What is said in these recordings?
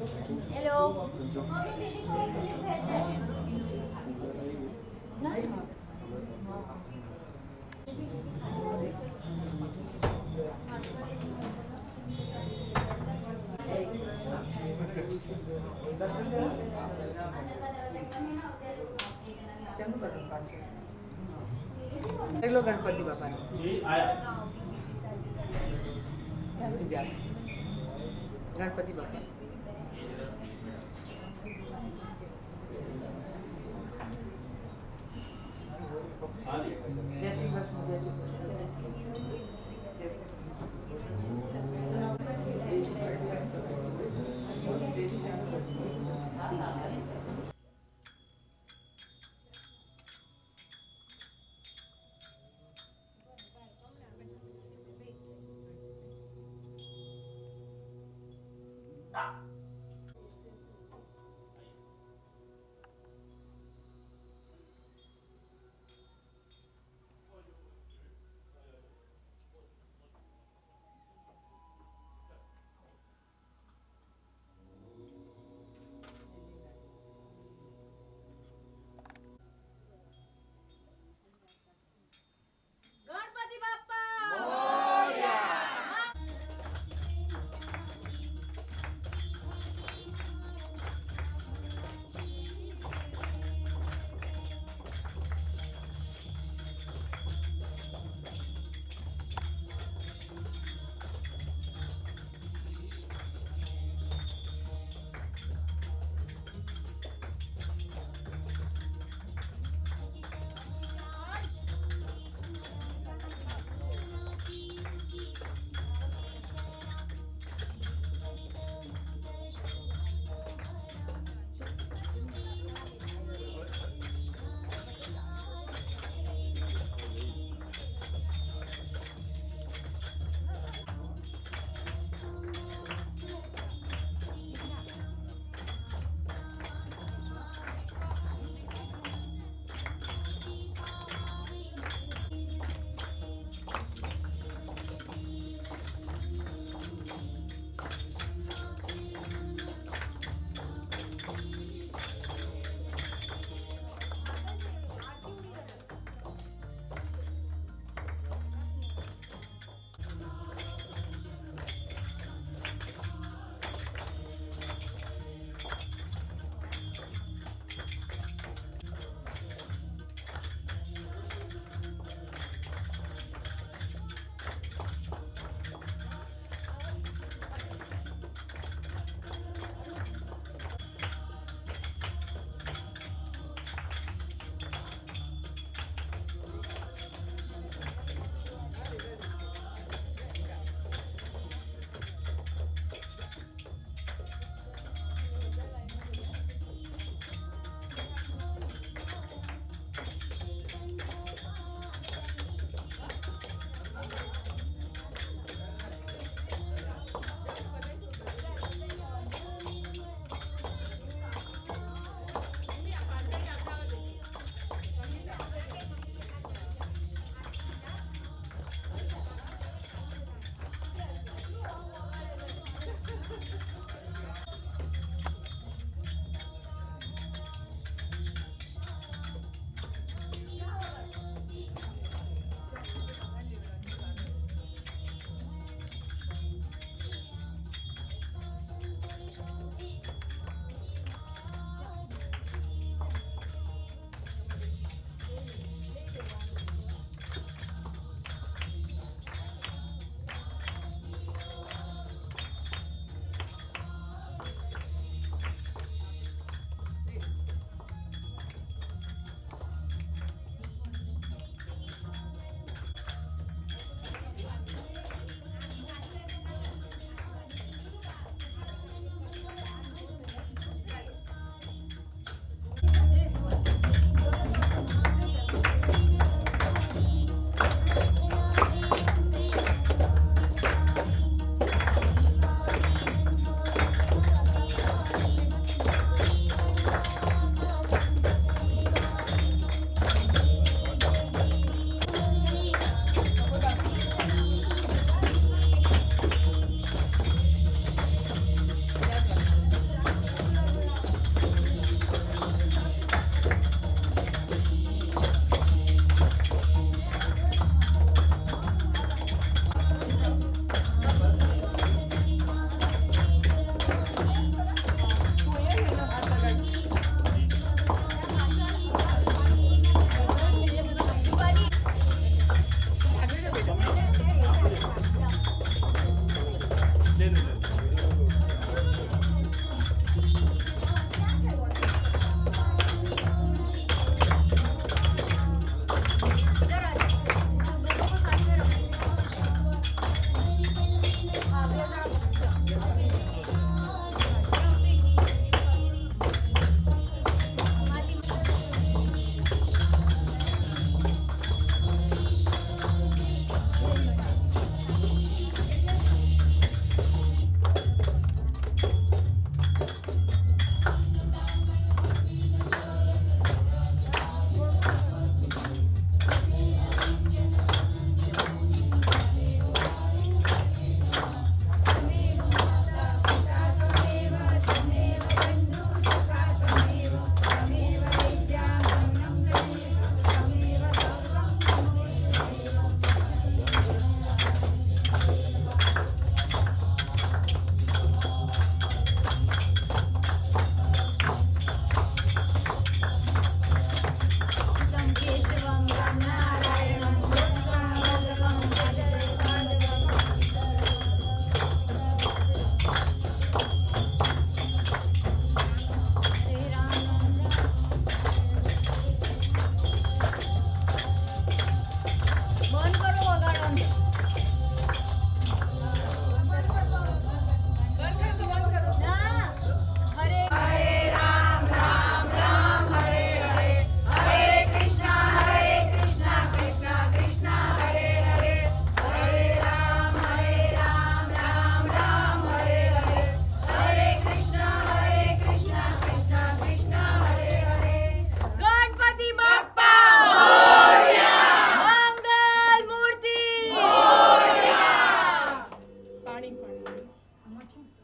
Hello. Low Ganpati बाबा गणपती बाबा जय श्री कृष्ण जय श्री कृष्ण जय श्री गणपती बाप्पा.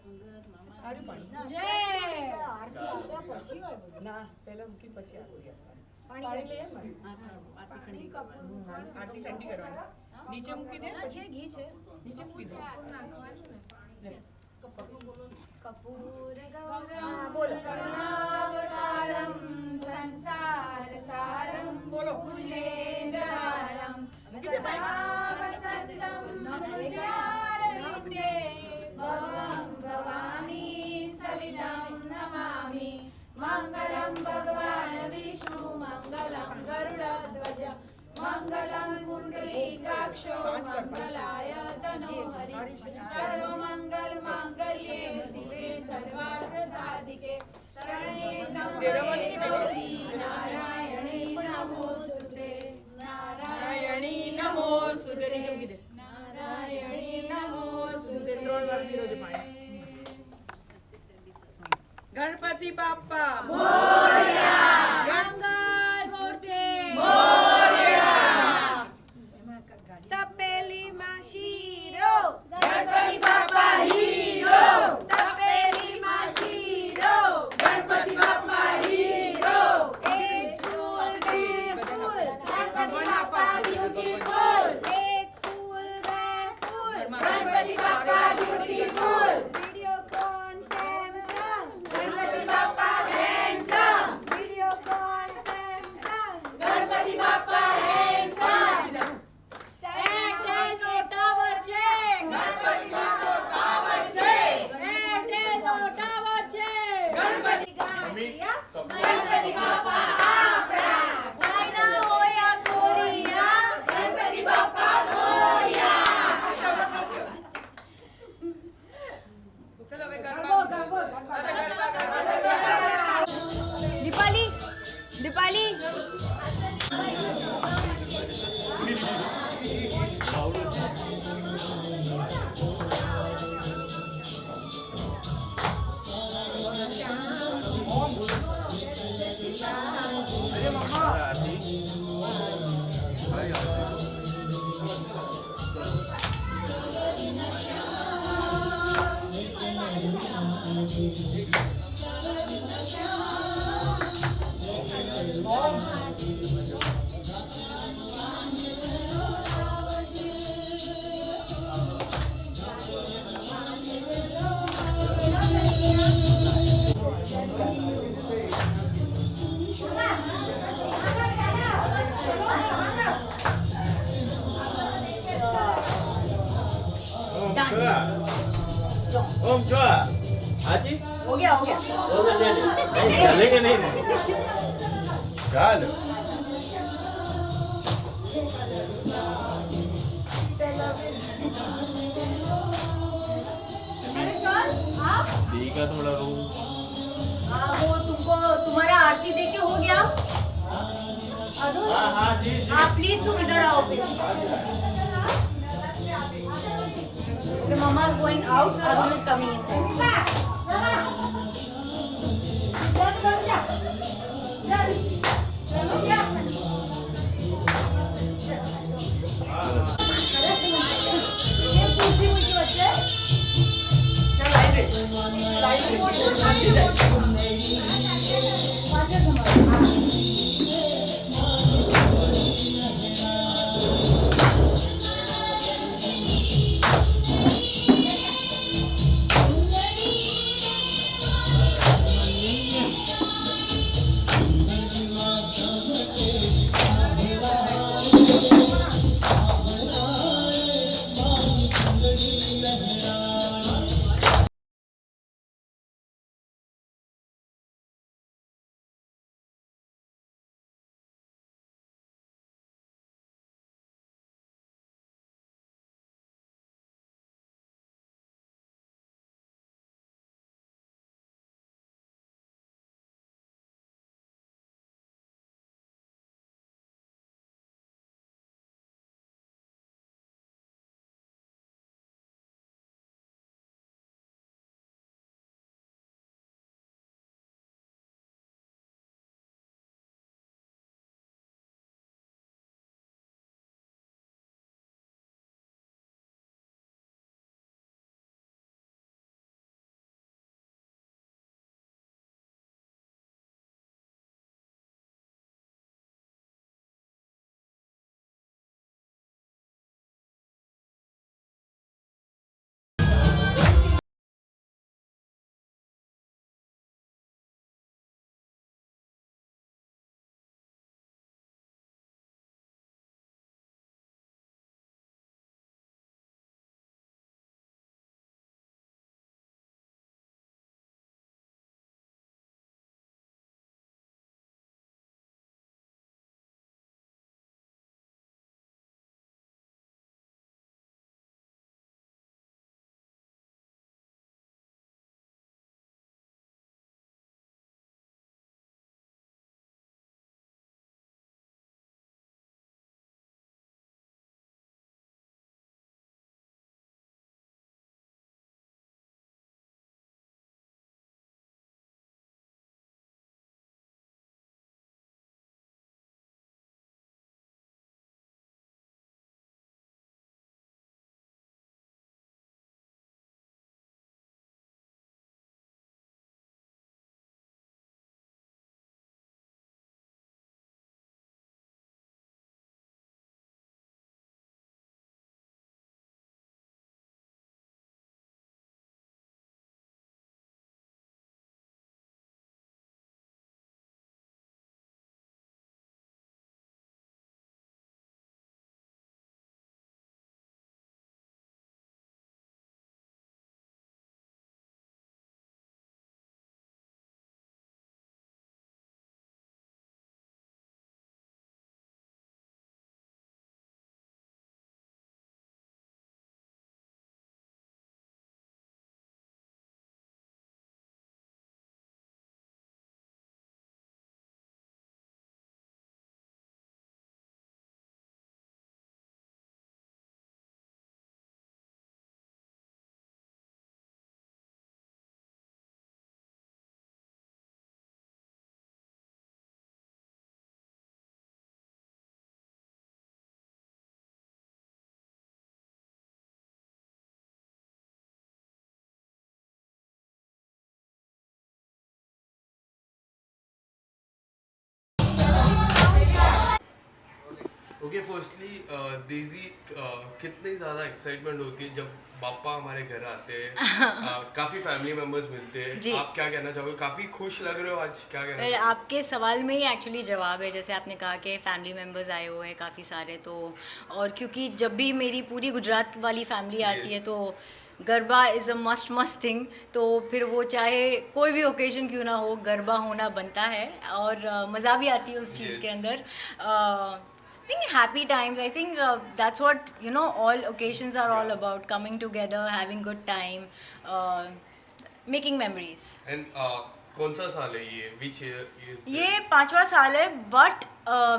આર્યું પાણી જય આરતી આપ્યા પછી હોય બધું. ના પહેલા મૂકી પછી આરતી આપવાની. પાણી પાણી લઈએ ને પાણી કપૂર આરતી ઠંડી કરવાની નીચે મૂકી દે ના છે ઘી છે નીચે મૂકી દે લે. કપૂર હા, બોલો. કરુણાવતારમ સંસાર સારમ બોલો. ભુજેન્દ્રહારમ સદા વસંતમ ભુજારવિંદે ભવં ભવામી સવિધં નમામિ મંગલમ ભગવાન વિષ્ણુ મંગલમ ગરુડધ્વજ મંગલમ પુંડરીકાક્ષો મંગલાય તનોહરિ સર્વમંગલ માંગલ્યે શિવે સર્વાર્થ સાધિકે શરણે ત્ર્યંબકે ગૌરી નારાયણે નમોસ્તુતે નારાયણી નમોસ્તુતે નીચે મૂકી દે નારાયણે નમોસ્તુતે 3 વાર પીરો છે પાણી. ગણપતિ બાપ્પા મંગલ મૂર્તિ તપેલી માં શીરો ગણપતિ બાપા હીરો તપેલી માં શીરો ગણપતિ બાપા હીરો એક ફૂલ બે ફૂલ ગણપતિ બાપા બ્યુટીફુલ એક ફૂલ બે ફૂલ ગણપતિ બાપા બ્યુટીફુલ વિડિયોકોન સેમસંગ ગણપતિ બાપા હેન્ડસમ વિડિયોકોન સેમસંગ ગણપતિ બાપા હેન્ડસમ એરટેલનો ટાવર છે ગણપતિ બાપ્પા ટાવર છે એરટેલનો ટાવર છે ગણપતિ ગાંઠિયા ગણપતિ બાપા આપણા ચાઇના હોયા કોરિયા ગણપતિ બાપા મોરિયા ચલો હવે ગરબા અરે ગરબા દીપાલી દીપાલી ओम चुआ हाजी हो गया हो गया नहीं चलेंगे नहीं चल ठीक है थोड़ा रूम हाँ वो तुमको तुम्हारा आरती देके हो गया हाँ हाँ जी जी हाँ प्लीज तुम इधर आओ फिर Okay, Mama is going out. Arun is coming okay firstly Daisy कितनी ज़्यादा एक्साइटमेंट होती है जब पापा हमारे घर आते हैं काफ़ी फैमिली मेंबर्स मिलते जी। हैं, आप क्या कहना चाहोगे? काफ़ी खुश लग रहे हो आज, क्या कहना फिर चाहोगे? आपके सवाल में ही एक्चुअली जवाब है, जैसे आपने कहा कि फैमिली मेम्बर्स आए हुए हैं काफ़ी सारे, तो और क्योंकि जब भी मेरी पूरी गुजरात वाली फैमिली आती है Yes. तो garba is a must thing, तो फिर वो चाहे कोई भी ओकेजन क्यों ना हो, गरबा होना बनता है और मज़ा भी आती है उस चीज़ के Yes. अंदर। I think happy times. I think that's what all occasions are all about: coming together, having good time, making memories. And कौन सा साल है ये? विच इज ये 5वां साल है, बट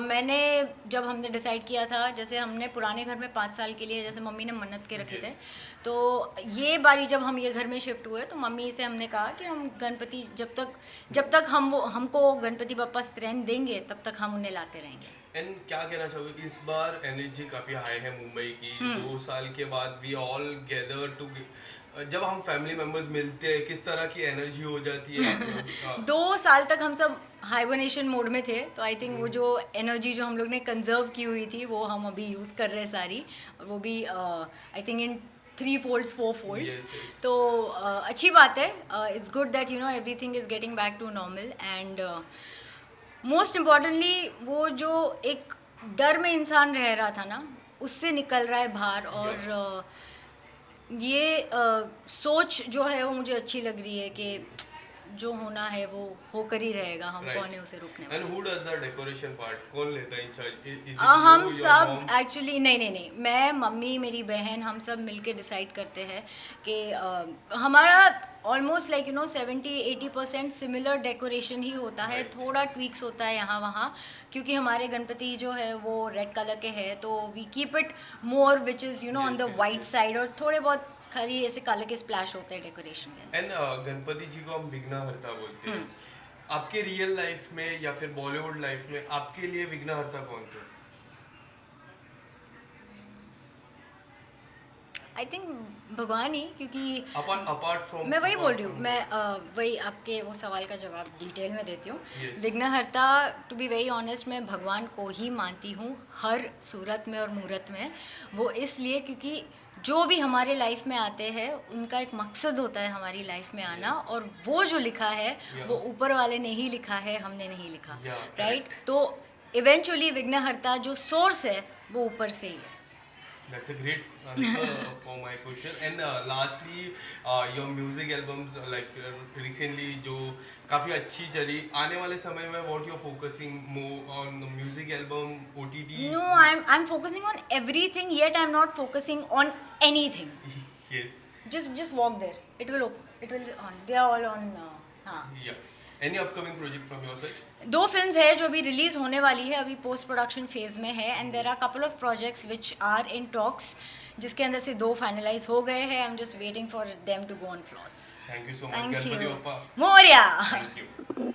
मैंने जब हमने डिसाइड किया था, जैसे हमने पुराने घर में 5 साल के लिए जैसे मम्मी ने मन्नत के रखे थे, तो ये बारी जब हम ये घर में शिफ्ट हुए तो मम्मी से हमने कहा कि हम गणपति जब तक हमको गणपति बप्पा स्त्रैन देंगे तब तक हम उन्हें लाते रहेंगे। एंड क्या कहना चाहोगे? इस बार एनर्जी काफ़ी हाई है मुंबई की, 2 साल के बाद वी ऑल गैदर टू, जब हम फैमिली मेंबर्स मिलते हैं किस तरह की एनर्जी हो जाती है? 2 साल तक हम सब हाइबरनेशन मोड में थे, तो आई थिंक वो जो एनर्जी जो हम लोग ने कंजर्व की हुई थी वो हम अभी यूज़ कर रहे हैं सारी, और वो भी I think in 3 folds 4 folds। Yes, yes. तो अच्छी बात है, it's good that everything is getting back to normal, and most importantly वो जो एक डर में इंसान रह रहा था ना, उससे निकल रहा है बाहर, और ये सोच जो है वो मुझे अच्छी लग रही है कि जो होना है वो होकर ही रहेगा, हम Right. कौन है उसे रुकने एंड वाला। हु डज द डेकोरेशन पार्ट? कौन लेता है इंचार्ज? हम सब एक्चुअली नहीं, मैं, मम्मी, मेरी बहन, हम सब मिलके डिसाइड करते हैं कि हमारा ऑलमोस्ट 70-80% सिमिलर डेकोरेशन ही होता है, Right. थोड़ा ट्वीक्स होता है यहाँ वहाँ, क्योंकि हमारे गणपति जो है वो रेड कलर के हैं, तो we keep it more which is on the white side, और थोड़े बहुत खाली ऐसे काले के स्प्लैश होते हैं डेकोरेशन के। एंड गणपति जी को हम विघ्नहर्ता बोलते हैं। आपके रियल लाइफ में या फिर बॉलीवुड लाइफ में आपके लिए विघ्नहर्ता कौन थे? आई थिंक भगवान ही, क्योंकि अपार्ट फ्रॉम, मैं वही बोल रही हूँ, मैं वही आपके वो सवाल का जवाब डिटेल में देती हूँ। Yes. विघ्नहर्ता, टू बी वेरी ऑनेस्ट, मैं भगवान को ही मानती हूँ हर सूरत में और मूरत में। वो इसलिए क्योंकि जो भी हमारे लाइफ में आते हैं उनका एक मकसद होता है हमारी लाइफ में आना, और वो जो लिखा है वो ऊपर वाले ने ही लिखा है, हमने नहीं लिखा, राइट? तो इवेंचुअली विघ्नहर्ता जो सोर्स है वो ऊपर से ही है। That's a great answer for my question. And lastly, your music albums recently जो काफ़ी अच्छी चली, आने वाले समय में what you're focusing more on the music album, OTT? No, I'm focusing on everything, yet I'm not focusing on anything. Yes. Just walk there. It will on. They are all on. हाँ. Yeah. Any upcoming project from your side? 2 films है जो अभी release होने वाली है, अभी post production phase में है, and there are couple of projects which are in talks, जिसके अंदर से 2 फाइनलाइज हो गए हैं। I am just waiting for them to go on floors. Thank you so much. Thank Ganpati you. Bappa. Morya. Thank you.